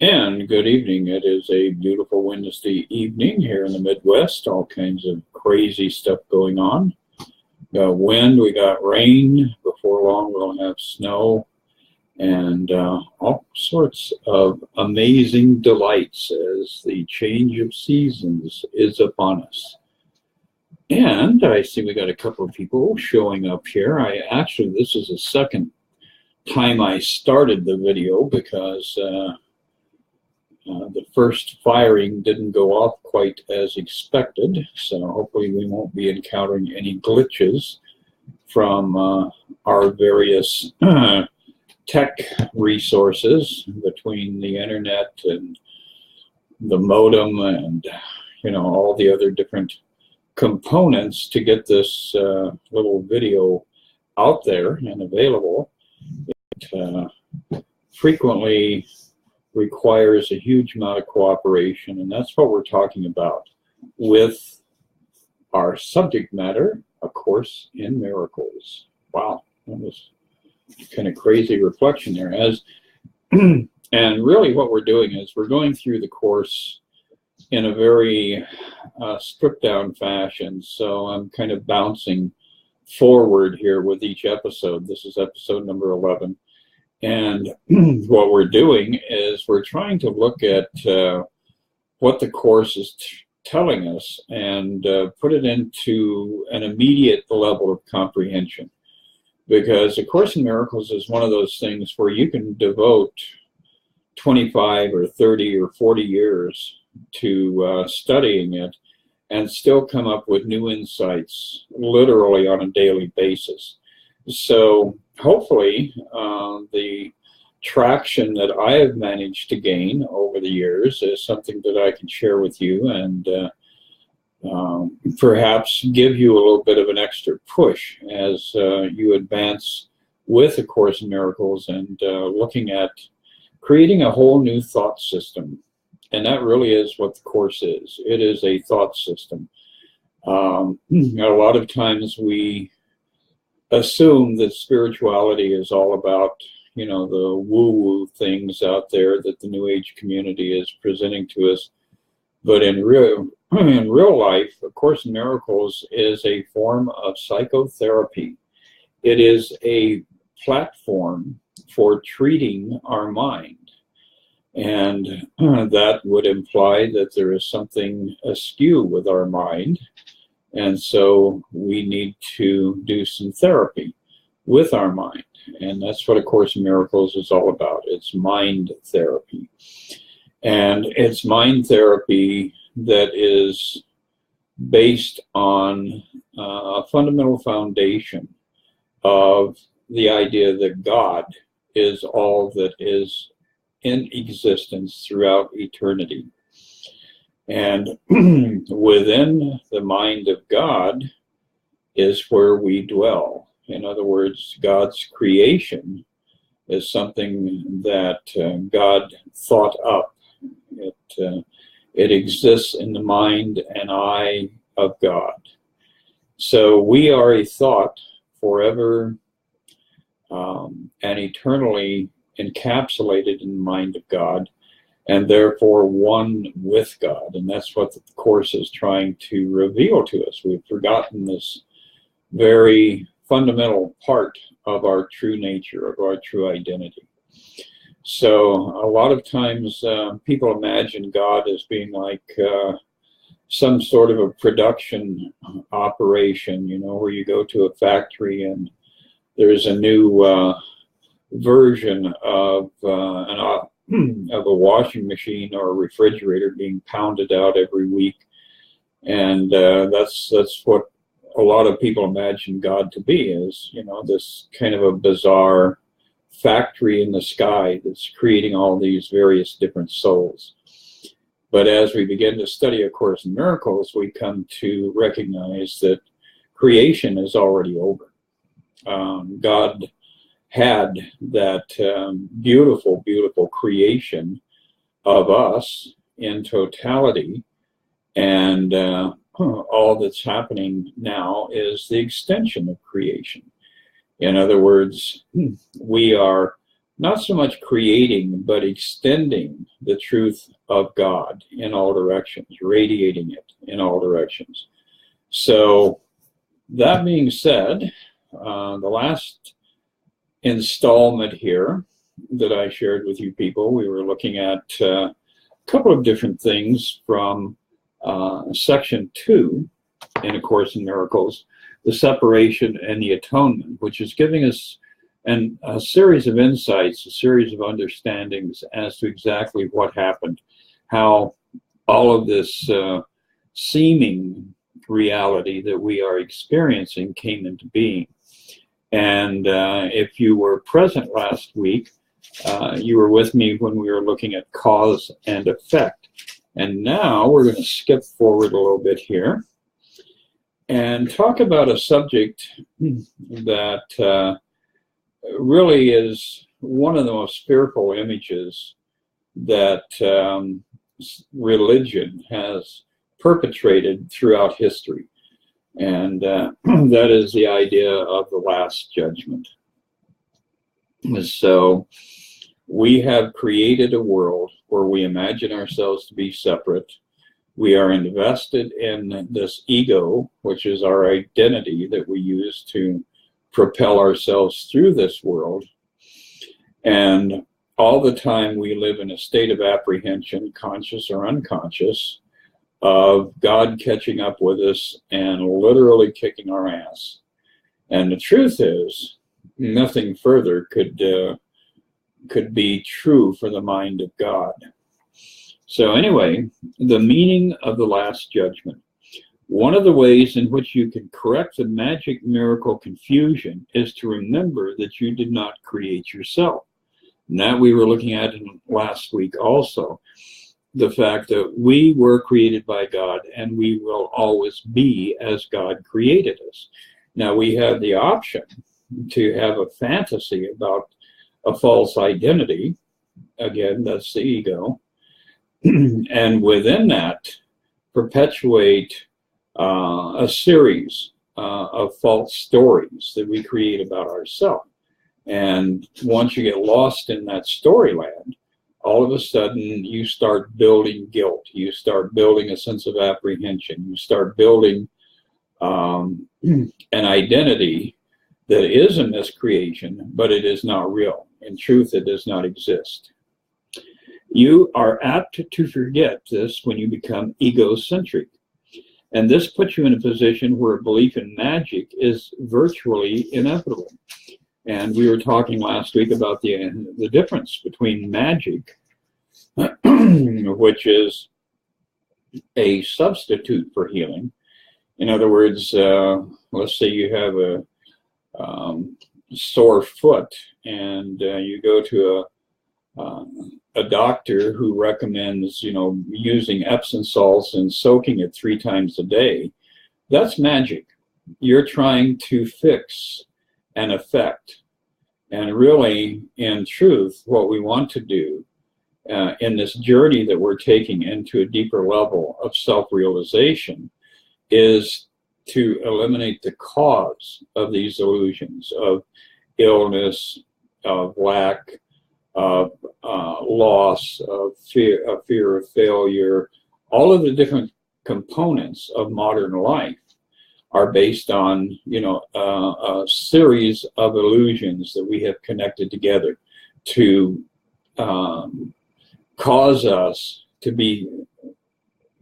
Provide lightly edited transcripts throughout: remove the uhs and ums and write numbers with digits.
And good evening. It is a beautiful Wednesday evening here in the Midwest. All kinds of crazy stuff going on. We got wind, we got rain. Before long, we'll have snow and all sorts of amazing delights as the change of seasons is upon us. And I see we got a couple of people showing up here. This is the second time I started the video because the first firing didn't go off quite as expected, so hopefully we won't be encountering any glitches from our various tech resources between the internet and the modem and all the other different components to get this little video out there and available. It frequently requires a huge amount of cooperation, and that's what we're talking about with our subject matter, A Course in Miracles. Wow, that was kind of crazy reflection there. And really what we're doing is we're going through the course in a very stripped down fashion, so I'm kind of bouncing forward here with each episode. This is episode number 11. And what we're doing is we're trying to look at what the Course is telling us and put it into an immediate level of comprehension. Because A Course in Miracles is one of those things where you can devote 25 or 30 or 40 years to studying it and still come up with new insights literally on a daily basis. So hopefully the traction that I have managed to gain over the years is something that I can share with you and perhaps give you a little bit of an extra push as you advance with A Course in Miracles and looking at creating a whole new thought system. And that really is what the Course is. It is a thought system. A lot of times we assume that spirituality is all about, the woo-woo things out there that the New Age community is presenting to us. But in real life, A Course in Miracles is a form of psychotherapy. It is a platform for treating our mind. And that would imply that there is something askew with our mind. And so we need to do some therapy with our mind. And that's what A Course in Miracles is all about. It's mind therapy. And it's mind therapy that is based on a fundamental foundation of the idea that God is all that is in existence throughout eternity. And within the mind of God is where we dwell. In other words, God's creation is something that God thought up. It exists in the mind and eye of God. So we are a thought forever and eternally encapsulated in the mind of God, and therefore one with God. And that's what the Course is trying to reveal to us. We've forgotten this very fundamental part of our true nature, of our true identity. So a lot of times people imagine God as being like some sort of a production operation, where you go to a factory and there's a new version of a washing machine or a refrigerator being pounded out every week. And that's what a lot of people imagine God to be, is, this kind of a bizarre factory in the sky that's creating all these various different souls. But as we begin to study A Course in Miracles, we come to recognize that creation is already over. God had that beautiful, beautiful creation of us in totality, and all that's happening now is the extension of creation. In other words, we are not so much creating, but extending the truth of God in all directions, radiating it in all directions. So that being said, the last installment here that I shared with you people, we were looking at a couple of different things from section 2 in A Course in Miracles, the separation and the atonement, which is giving us a series of insights, a series of understandings as to exactly what happened, how all of this seeming reality that we are experiencing came into being. And if you were present last week, you were with me when we were looking at cause and effect. And now we're going to skip forward a little bit here and talk about a subject that really is one of the most fearful images that religion has perpetrated throughout history. And that is the idea of the Last Judgment. So we have created a world where we imagine ourselves to be separate. We are invested in this ego, which is our identity that we use to propel ourselves through this world. And all the time we live in a state of apprehension, conscious or unconscious, of God catching up with us and literally kicking our ass. And the truth is, nothing further could be true for the mind of God. So anyway, the meaning of the Last Judgment. One of the ways in which you can correct the magic miracle confusion is to remember that you did not create yourself. And that we were looking at in last week also. The fact that we were created by God and we will always be as God created us. Now we have the option to have a fantasy about a false identity. Again, that's the ego. And within that, perpetuate a series of false stories that we create about ourselves. And once you get lost in that storyland, all of a sudden you start building guilt. You start building a sense of apprehension. You start building an identity that is a miscreation, but it is not real. In truth, it does not exist. You are apt to forget this when you become egocentric. And this puts you in a position where belief in magic is virtually inevitable. And we were talking last week about the difference between magic, which is a substitute for healing. In other words, let's say you have a sore foot and you go to a doctor who recommends, using Epsom salts and soaking it 3 times a day. That's magic. You're trying to fix an effect. And really, in truth, what we want to do in this journey that we're taking into a deeper level of self-realization is to eliminate the cause of these illusions of illness, of lack, of loss, of fear of failure. All of the different components of modern life are based on, a series of illusions that we have connected together to cause us to be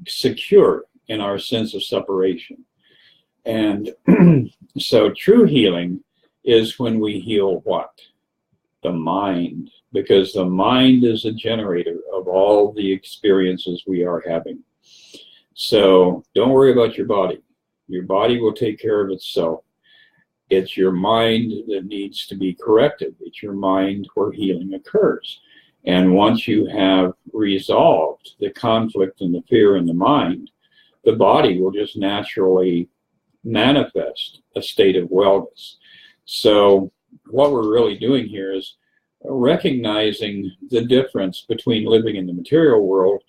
secure in our sense of separation. And so true healing is when we heal what? The mind, because the mind is a generator of all the experiences we are having. So don't worry about your body. Your body will take care of itself. It's your mind that needs to be corrected. It's your mind where healing occurs. And once you have resolved the conflict and the fear in the mind, the body will just naturally manifest a state of wellness. So what we're really doing here is recognizing the difference between living in the material world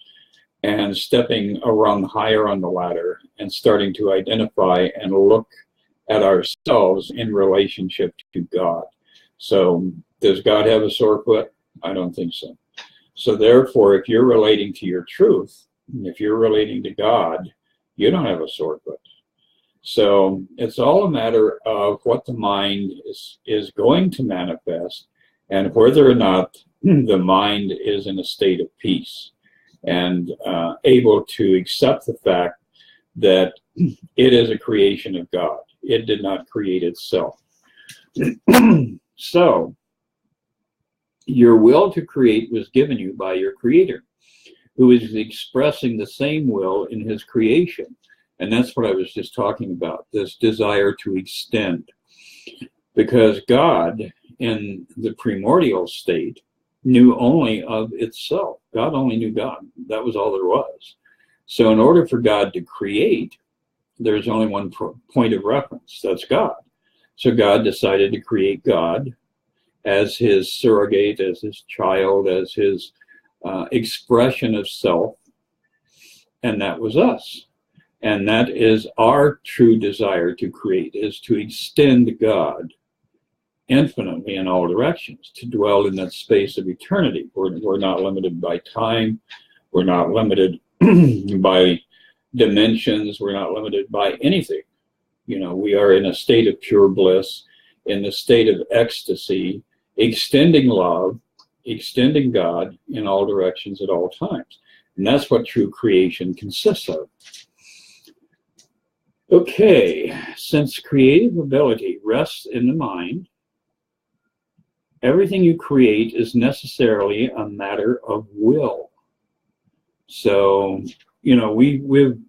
and stepping a rung higher on the ladder and starting to identify and look at ourselves in relationship to God. So Does God have a sore foot? I don't think so. So therefore, if you're relating to your truth, if you're relating to God, you don't have a sore foot. So it's all a matter of what the mind is going to manifest, and whether or not the mind is in a state of peace and able to accept the fact that it is a creation of God. It did not create itself. So your will to create was given you by your Creator, who is expressing the same will in his creation. And that's what I was just talking about, this desire to extend. Because God, in the primordial state, knew only of itself. God only knew God. That was all there was. So in order for God to create, there's only one point of reference. That's God. So God decided to create God as his surrogate, as his child, as his expression of self. And that was us. And that is our true desire to create, is to extend God infinitely in all directions, to dwell in that space of eternity. We're not limited by time. We're not limited by dimensions. We're not limited by anything. You know, we are in a state of pure bliss, in the state of ecstasy, extending love, extending God in all directions at all times. And that's what true creation consists of. Okay, since creative ability rests in the mind, everything you create is necessarily a matter of will. So, you know, we've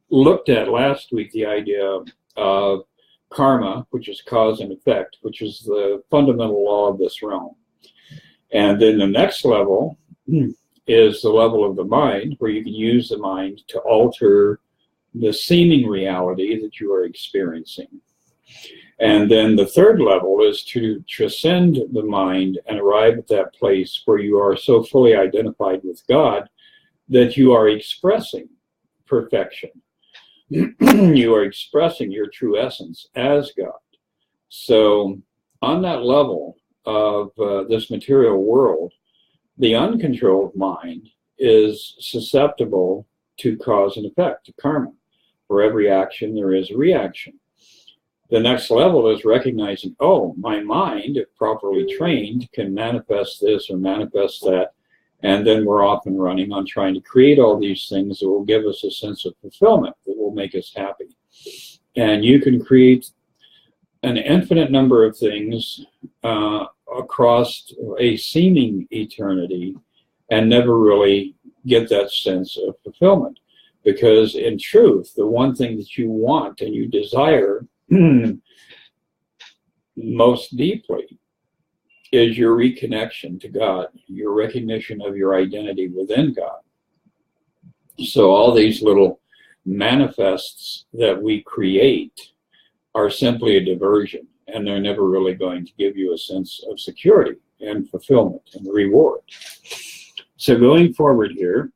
looked at last week the idea of karma, which is cause and effect, which is the fundamental law of this realm. And then the next level is the level of the mind, where you can use the mind to alter the seeming reality that you are experiencing. And then the third level is to transcend the mind and arrive at that place where you are so fully identified with God that you are expressing perfection. You are expressing your true essence as God. So on that level of this material world, the uncontrolled mind is susceptible to cause and effect, to karma. For every action, there is a reaction. The next level is recognizing, oh, my mind, if properly trained, can manifest this or manifest that. And then we're off and running on trying to create all these things that will give us a sense of fulfillment, that will make us happy. And you can create an infinite number of things across a seeming eternity and never really get that sense of fulfillment. Because in truth, the one thing that you want and you desire most deeply is your reconnection to God, your recognition of your identity within God. So all these little manifests that we create are simply a diversion, and they're never really going to give you a sense of security and fulfillment and reward. So going forward here,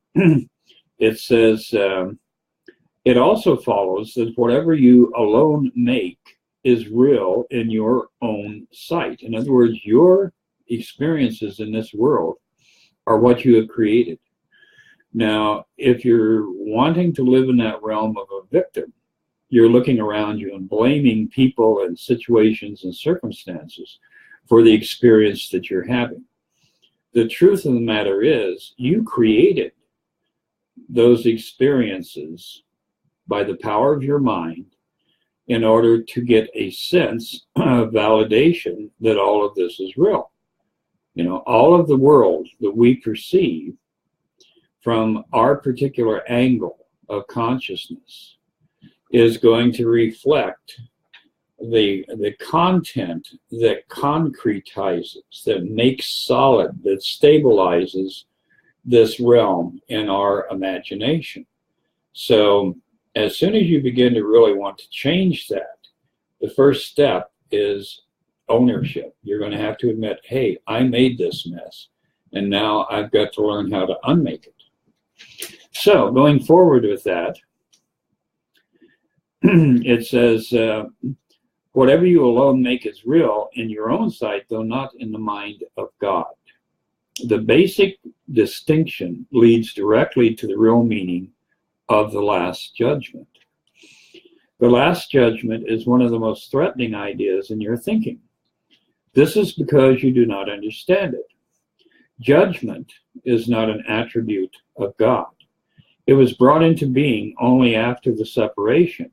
it says, it also follows that whatever you alone make is real in your own sight. In other words, your experiences in this world are what you have created. Now, if you're wanting to live in that realm of a victim, you're looking around you and blaming people and situations and circumstances for the experience that you're having. The truth of the matter is, you created those experiences by the power of your mind in order to get a sense of validation that all of this is real. You know, all of the world that we perceive from our particular angle of consciousness is going to reflect the content that concretizes, that makes solid, that stabilizes this realm in our imagination. So as soon as you begin to really want to change that, the first step is ownership. You're going to have to admit, hey, I made this mess, and now I've got to learn how to unmake it. So going forward with that, it says, Whatever you alone make as real in your own sight, though not in the mind of God. The basic distinction leads directly to the real meaning of the Last Judgment. The Last Judgment is one of the most threatening ideas in your thinking. This is because you do not understand it. Judgment is not an attribute of God. It was brought into being only after the separation,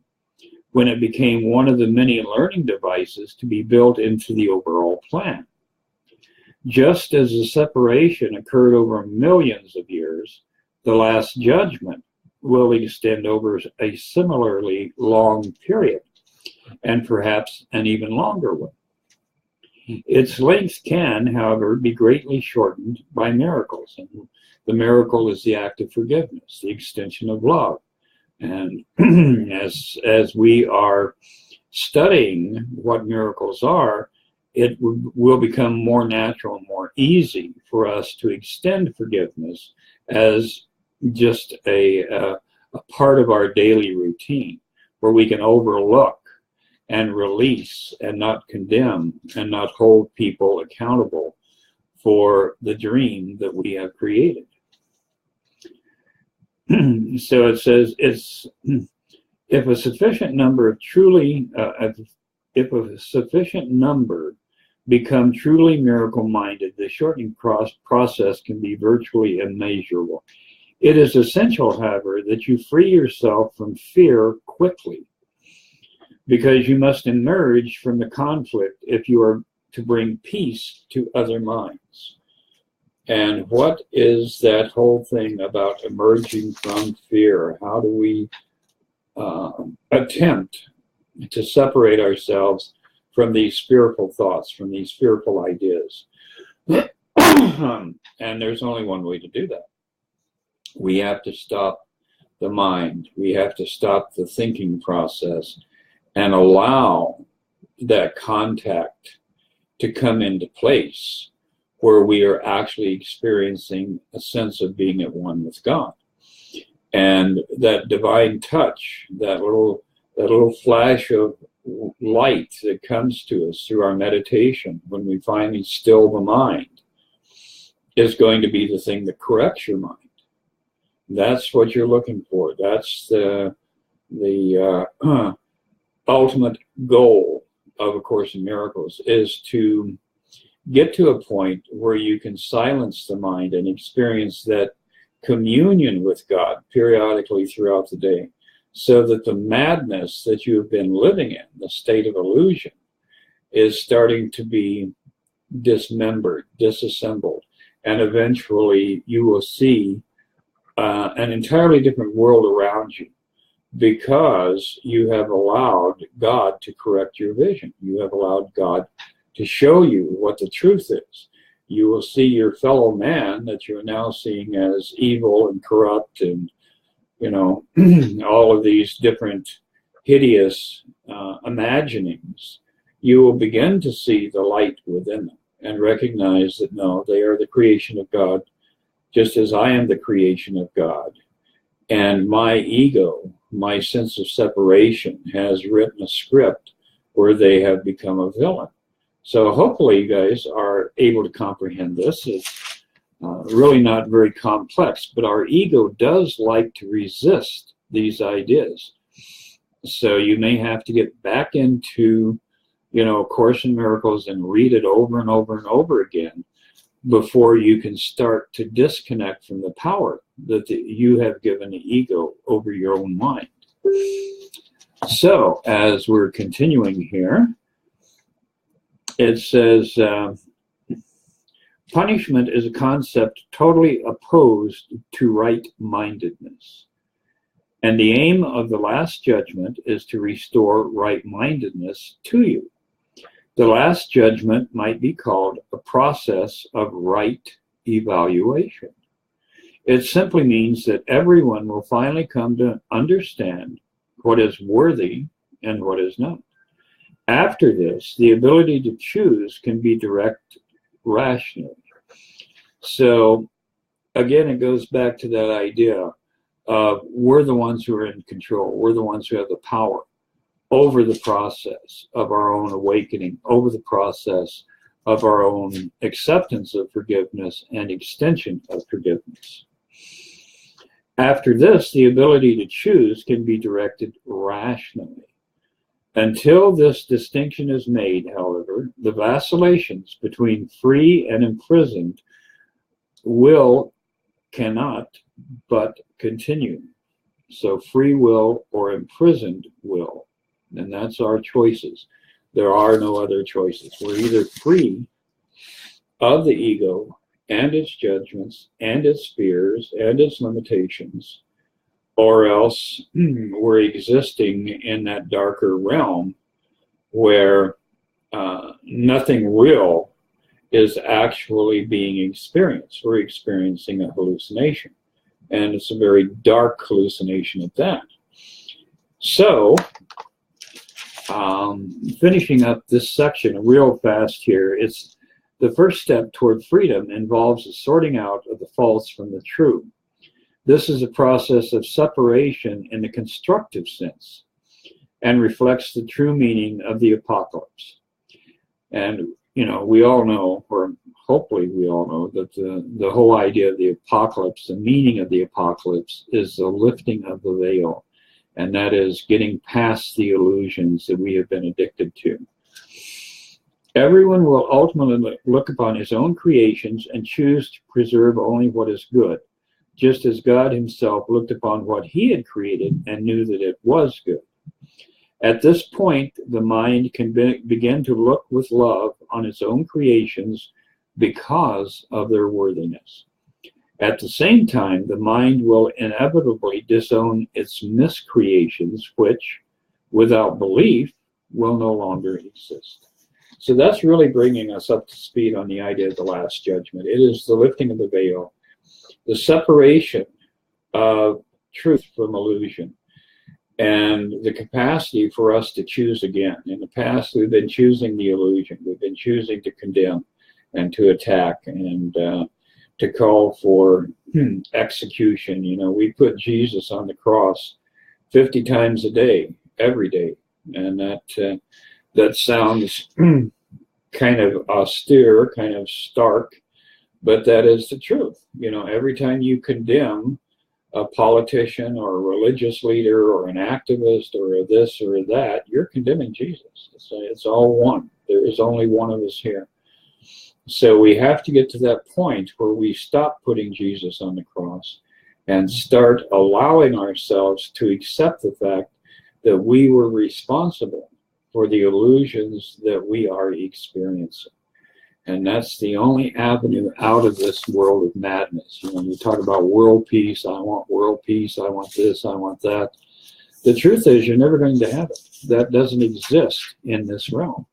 when it became one of the many learning devices to be built into the overall plan. Just as the separation occurred over millions of years, the Last Judgment will extend over a similarly long period, and perhaps an even longer one. Its length can, however, be greatly shortened by miracles. And the miracle is the act of forgiveness, the extension of love. And as we are studying what miracles are, it will become more natural and more easy for us to extend forgiveness as just a part of our daily routine, where we can overlook and release and not condemn and not hold people accountable for the dream that we have created. So it says, if a sufficient number become truly miracle-minded, the shortening process can be virtually immeasurable. It is essential, however, that you free yourself from fear quickly, because you must emerge from the conflict if you are to bring peace to other minds. And what is that whole thing about emerging from fear? How do we attempt to separate ourselves from these fearful thoughts, from these fearful ideas? And there's only one way to do that. We have to stop the mind. We have to stop the thinking process and allow that contact to come into place, where we are actually experiencing a sense of being at one with God. And that divine touch, that little flash of light that comes to us through our meditation when we finally still the mind, is going to be the thing that corrects your mind. That's what you're looking for. That's the ultimate goal of A Course in Miracles, is to get to a point where you can silence the mind and experience that communion with God periodically throughout the day, so that the madness that you have been living in, the state of illusion, is starting to be dismembered, disassembled, and eventually you will see an entirely different world around you, because you have allowed God to correct your vision. You have allowed God to show you what the truth is. You will see your fellow man that you're now seeing as evil and corrupt and, all of these different hideous imaginings. You will begin to see the light within them and recognize that, no, they are the creation of God, just as I am the creation of God. And my ego, my sense of separation, has written a script where they have become a villain. So hopefully you guys are able to comprehend this. It's really not very complex, but our ego does like to resist these ideas. So you may have to get back into, A Course in Miracles and read it over and over and over again before you can start to disconnect from the power that you have given the ego over your own mind. So as we're continuing here, it says, punishment is a concept totally opposed to right-mindedness. And the aim of the Last Judgment is to restore right-mindedness to you. The Last Judgment might be called a process of right evaluation. It simply means that everyone will finally come to understand what is worthy and what is not. After this, the ability to choose can be direct rationally. So again, it goes back to that idea of we're the ones who are in control. We're the ones who have the power. over the process of our own awakening, over the process of our own acceptance of forgiveness and extension of forgiveness. After this, the ability to choose can be directed rationally. Until this distinction is made, however, the vacillations between free and imprisoned will cannot but continue. So free will or imprisoned will, and that's our choices. There are no other choices. We're either free of the ego and its judgments and its fears and its limitations, or else we're existing in that darker realm where nothing real is actually being experienced. We're experiencing a hallucination, and it's a very dark hallucination at that. So, finishing up this section real fast here, it's the first step toward freedom involves the sorting out of the false from the true. This is a process of separation in the constructive sense and reflects the true meaning of the apocalypse. And, you know, we all know, or hopefully we all know, that the whole idea of the apocalypse, the meaning of the apocalypse, is the lifting of the veil. And that is getting past the illusions that we have been addicted to. Everyone will ultimately look upon his own creations and choose to preserve only what is good, just as God himself looked upon what he had created and knew that it was good. At this point, the mind can begin to look with love on its own creations because of their worthiness. At the same time, the mind will inevitably disown its miscreations, which, without belief, will no longer exist. So that's really bringing us up to speed on the idea of the last judgment. It is the lifting of the veil, the separation of truth from illusion, and the capacity for us to choose again. In the past, we've been choosing the illusion. We've been choosing to condemn and to attack and to call for execution. You know, we put Jesus on the cross 50 times a day, every day. And that sounds kind of austere, kind of stark, but that is the truth. You know, every time you condemn a politician or a religious leader or an activist or a this or a that, you're condemning Jesus. It's all one. There is only one of us here. So we have to get to that point where we stop putting Jesus on the cross and start allowing ourselves to accept the fact that we were responsible for the illusions that we are experiencing. And that's the only avenue out of this world of madness. You know, you talk about world peace, I want world peace, I want this, I want that. The truth is you're never going to have it. That doesn't exist in this realm.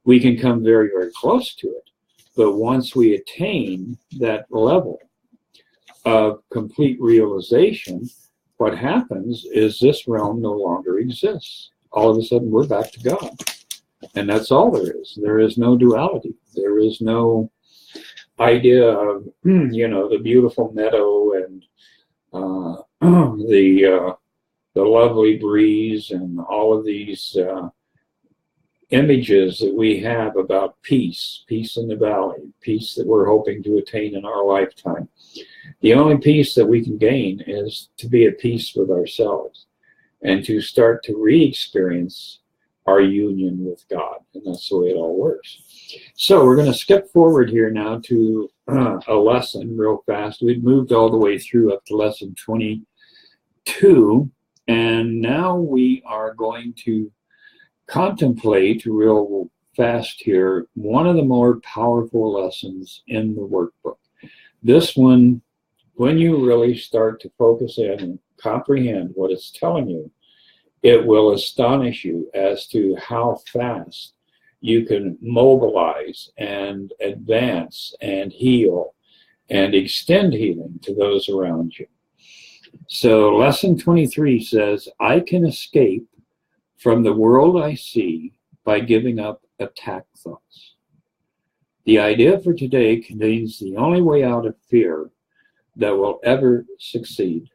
We can come very, very close to it. But once we attain that level of complete realization, what happens is this realm no longer exists. All of a sudden, we're back to God. And that's all there is. There is no duality. There is no idea of, you know, the beautiful meadow and the lovely breeze and all of these images that we have about peace in the valley, peace that we're hoping to attain in our lifetime. The only peace that we can gain is to be at peace with ourselves and to start to re-experience our union with God. And that's the way it all works. So we're going to skip forward here now to a lesson real fast. We've moved all the way through up to lesson 22. And now we are going to contemplate real fast here one of the more powerful lessons in the workbook. This one, when you really start to focus in and comprehend what it's telling you, it will astonish you as to how fast you can mobilize and advance and heal and extend healing to those around you. So lesson 23 says, I can escape from the world I see by giving up attack thoughts. The idea for today contains the only way out of fear that will ever succeed.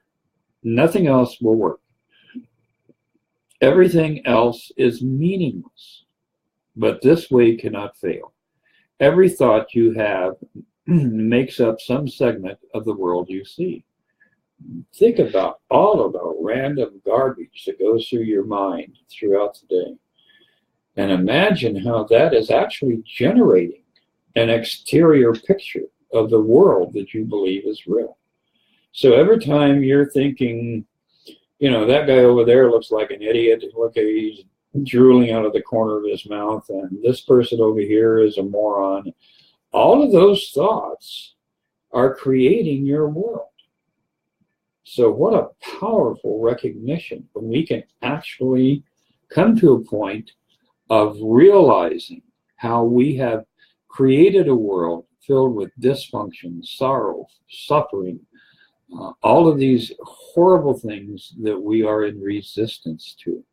Nothing else will work. Everything else is meaningless, but this way cannot fail. Every thought you have makes up some segment of the world you see. Think about all of the random garbage that goes through your mind throughout the day. And imagine how that is actually generating an exterior picture of the world that you believe is real. So every time you're thinking, you know, that guy over there looks like an idiot, look, he's drooling out of the corner of his mouth, and this person over here is a moron. All of those thoughts are creating your world. So what a powerful recognition when we can actually come to a point of realizing how we have created a world filled with dysfunction, sorrow, suffering, all of these horrible things that we are in resistance to.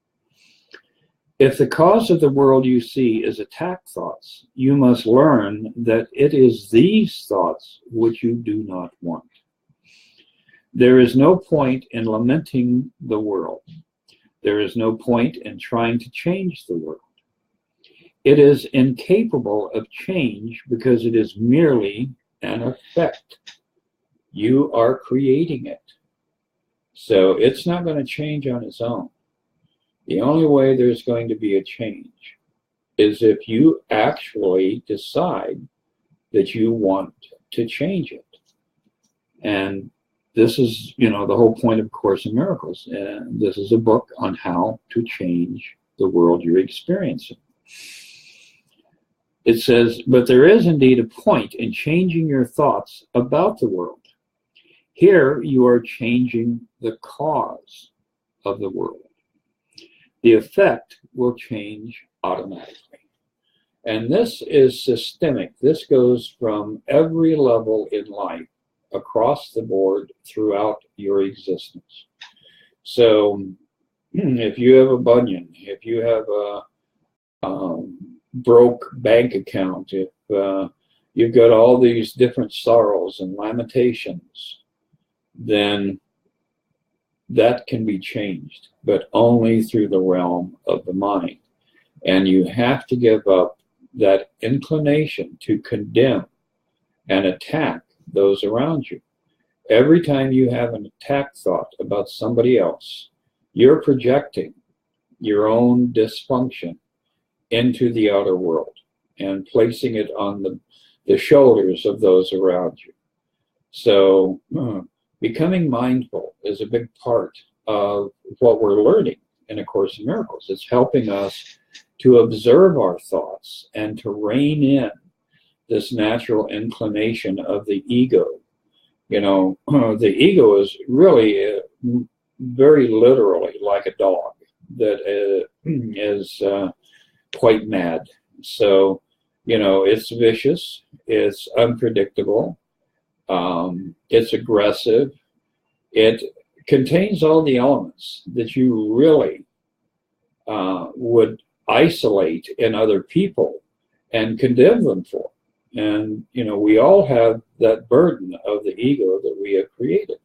If the cause of the world you see is attack thoughts, you must learn that it is these thoughts which you do not want. There is no point in lamenting the world. There is no point in trying to change the world. It is incapable of change because it is merely an effect. You are creating it. So it's not going to change on its own. The only way there's going to be a change is if you actually decide that you want to change it. And this is, you know, the whole point of Course in Miracles. And this is a book on how to change the world you're experiencing. It says, but there is indeed a point in changing your thoughts about the world. Here you are changing the cause of the world. The effect will change automatically. And this is systemic. This goes from every level in life, across the board, throughout your existence. So if you have a bunion, if you have a broke bank account, if you've got all these different sorrows and lamentations, then that can be changed, but only through the realm of the mind. And you have to give up that inclination to condemn and attack those around you. Every time you have an attack thought about somebody else, you're projecting your own dysfunction into the outer world and placing it on the shoulders of those around you. So becoming mindful is a big part of what we're learning in A Course in Miracles. It's helping us to observe our thoughts and to rein in this natural inclination of the ego. You know, the ego is really very literally like a dog that is quite mad. So, you know, it's vicious, it's unpredictable, it's aggressive. It contains all the elements that you really would isolate in other people and condemn them for. And, you know, we all have that burden of the ego that we have created.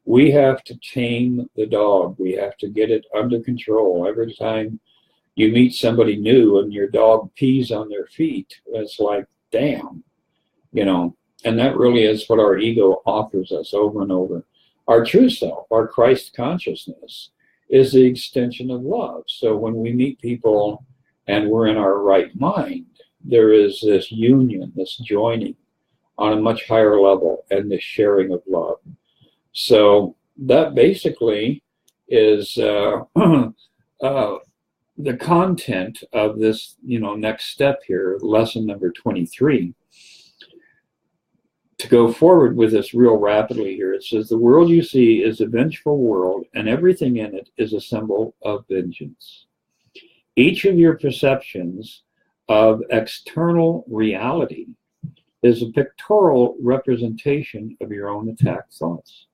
We have to tame the dog. We have to get it under control. Every time you meet somebody new and your dog pees on their feet, it's like, damn, you know. And that really is what our ego offers us over and over. Our true self, our Christ consciousness, is the extension of love. So when we meet people and we're in our right mind, there is this union, this joining on a much higher level, and this sharing of love. So that basically is the content of this, you know, next step here, lesson number 23. To go forward with this real rapidly here, it says, the world you see is a vengeful world, and everything in it is a symbol of vengeance. Each of your perceptions of external reality is a pictorial representation of your own attack thoughts.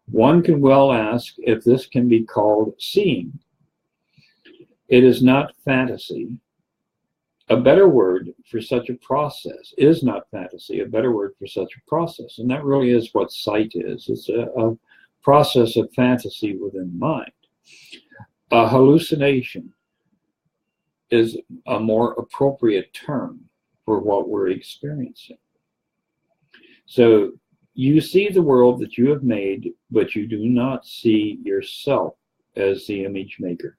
One can well ask if this can be called seeing. It is not fantasy. A better word for such a process is not fantasy, a better word for such a process. And that really is what sight is. It's a process of fantasy within the mind. A hallucination is a more appropriate term for what we're experiencing. So you see the world that you have made, but you do not see yourself as the image maker.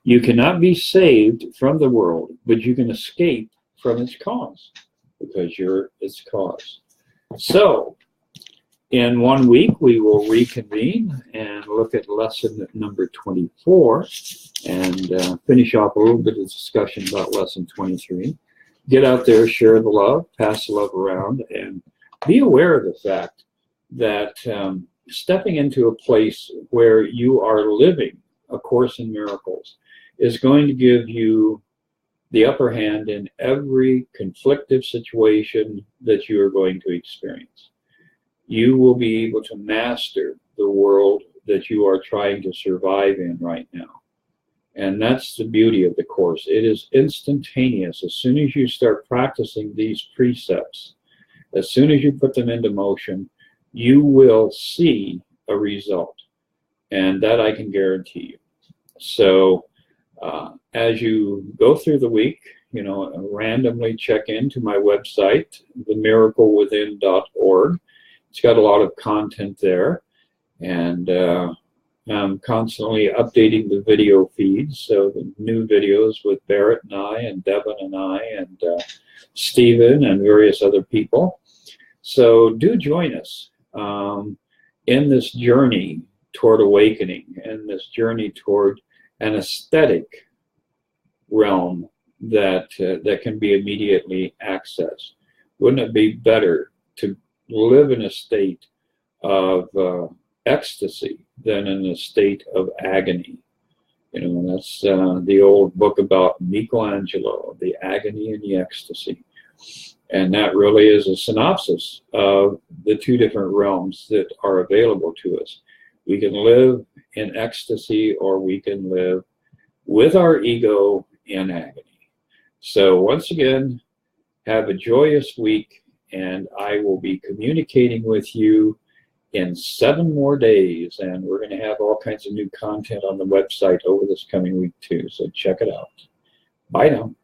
You cannot be saved from the world, but you can escape from its cause, because you're its cause. So in 1 week, we will reconvene and look at lesson number 24 and finish off a little bit of discussion about lesson 23. Get out there, share the love, pass the love around, and be aware of the fact that stepping into a place where you are living A Course in Miracles is going to give you the upper hand in every conflictive situation that you are going to experience. You will be able to master the world that you are trying to survive in right now. And that's the beauty of the Course. It is instantaneous. As soon as you start practicing these precepts, as soon as you put them into motion, you will see a result. And that I can guarantee you. So as you go through the week, randomly check into my website, themiraclewithin.org. It's got a lot of content there, and I'm constantly updating the video feeds, so the new videos with Barrett and I, and Devin and I, and Stephen, and various other people. So do join us in this journey toward awakening, in this journey toward an aesthetic realm that can be immediately accessed. Wouldn't it be better to live in a state of ecstasy than in a state of agony? That's the old book about Michelangelo, The Agony and the Ecstasy. And that really is a synopsis of the two different realms that are available to us. We can live in ecstasy, or we can live with our ego in agony. So once again, have a joyous week, and I will be communicating with you in 7 more days, and we're going to have all kinds of new content on the website over this coming week too, so check it out. Bye now.